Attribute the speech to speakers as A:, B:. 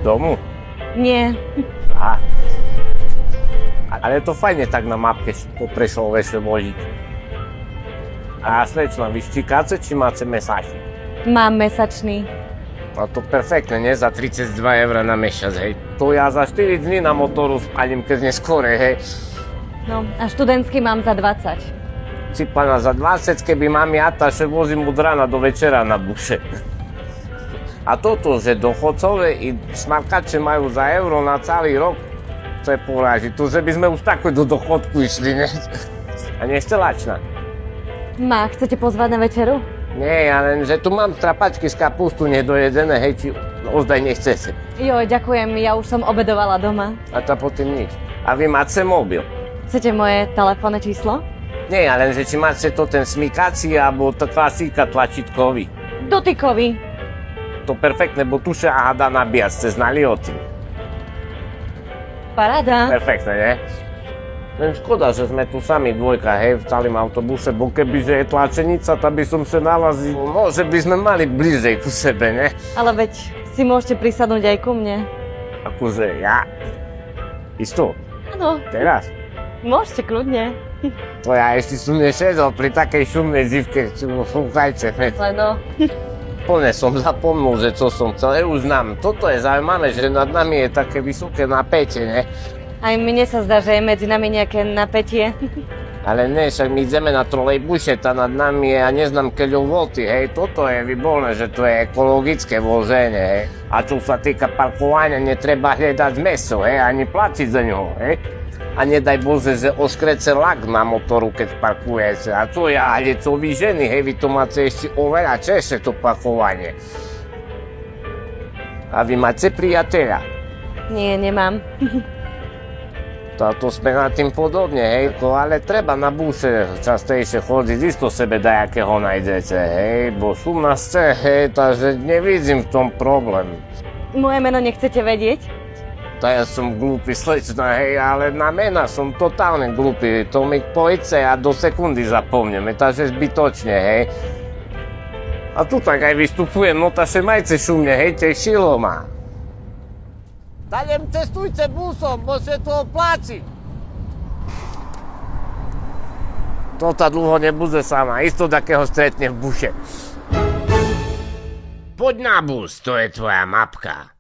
A: Domu?
B: Nie.
A: Aha. Ale to fajnie tak na mapke po Prešove še voziť. A slečna, vy štíkáte, či máte mesačný?
B: Mám mesačný.
A: No to perfektne, nie? Za 32 eur na mesiac, hej. To ja za 4 dní na motoru spalím, keď neskore, hej.
B: No, a študentský mám za 20.
A: Cipana za 20, keby mám jata, še vozím od rána do večera na buše. A toto, že dochodcové i smarkače majú za euro na celý rok, to je poráži. To, že by sme už takto do dochodku išli, ne? A nie ste lačná?
B: Ma, chcete pozvať na večeru?
A: Nie, ja len, že tu mám strapačky z kapustu nedojedené, hej, či ozaj nechcete.
B: Joj, ďakujem, ja už som obedovala doma.
A: A to potom nič. A vy máte mobil?
B: Chcete moje telefónne číslo?
A: Nie, ale že či máte to ten smykací, alebo to klasíka tlačítkový.
B: Dotykový.
A: To perfektné, bo tu sa dá nabíjať, ste znali o tým.
B: Paráda.
A: Perfektné, nie? Len škoda, že sme tu sami dvojka, hej, v celým autobuse, bo kebyže je tlačenica, tak by som sa nalazil. No, že by sme mali bližej ku sebe, ne?
B: Ale veď si môžete prisadnúť aj ku mne.
A: Akože ja? Isto?
B: Áno,
A: Teraz?
B: môžete kľudne.
A: To ja ešte som nešedol pri takej šumnej zivke, fúkajte.
B: Leno.
A: Plne som zapomnul, že čo som chcel, už znám. Toto je zaujímavé, že nad nami je také vysoké napätie, ne?
B: Aj mne sa zdá, že je medzi nami nejaké napätie.
A: Ale ne, však my ideme na trolejbuse, tá nad nami je, ja neznám kilovolty, hej, toto je výborné, že to je ekologické vozenie, hej. A čo sa týka parkovania, netreba hľadať meso, hej, ani platiť za ňoho, hej. A nedaj Bože, že oškrece lak na motoru, keď parkujete. A to ja, ale to vy ženy, hej, vy to máte ešte oveľa češie to parkovanie. A vy máte priateľa?
B: Nie, nemám.
A: To sme na tým podobne, hej, ale treba na buse častejšie chodiť, isto sebe dajakého nájdete, hej, bo sú na ste, hej, takže nevidím v tom problém.
B: Moje meno nechcete vedieť?
A: To ja som glúpy, slečna, hej, ale na mena som totálne glúpy, to mi poviete a do sekundy zapomneme, takže zbytočne, hej. A tu tak aj vystupujem, no takže majte šumne, hej, tešilo ma. Dalej cestujte busom, bo sa to opláci. To tá dlho nebude sama, isto takého stretne v buše. Poď na bus, to je tvoja mapka.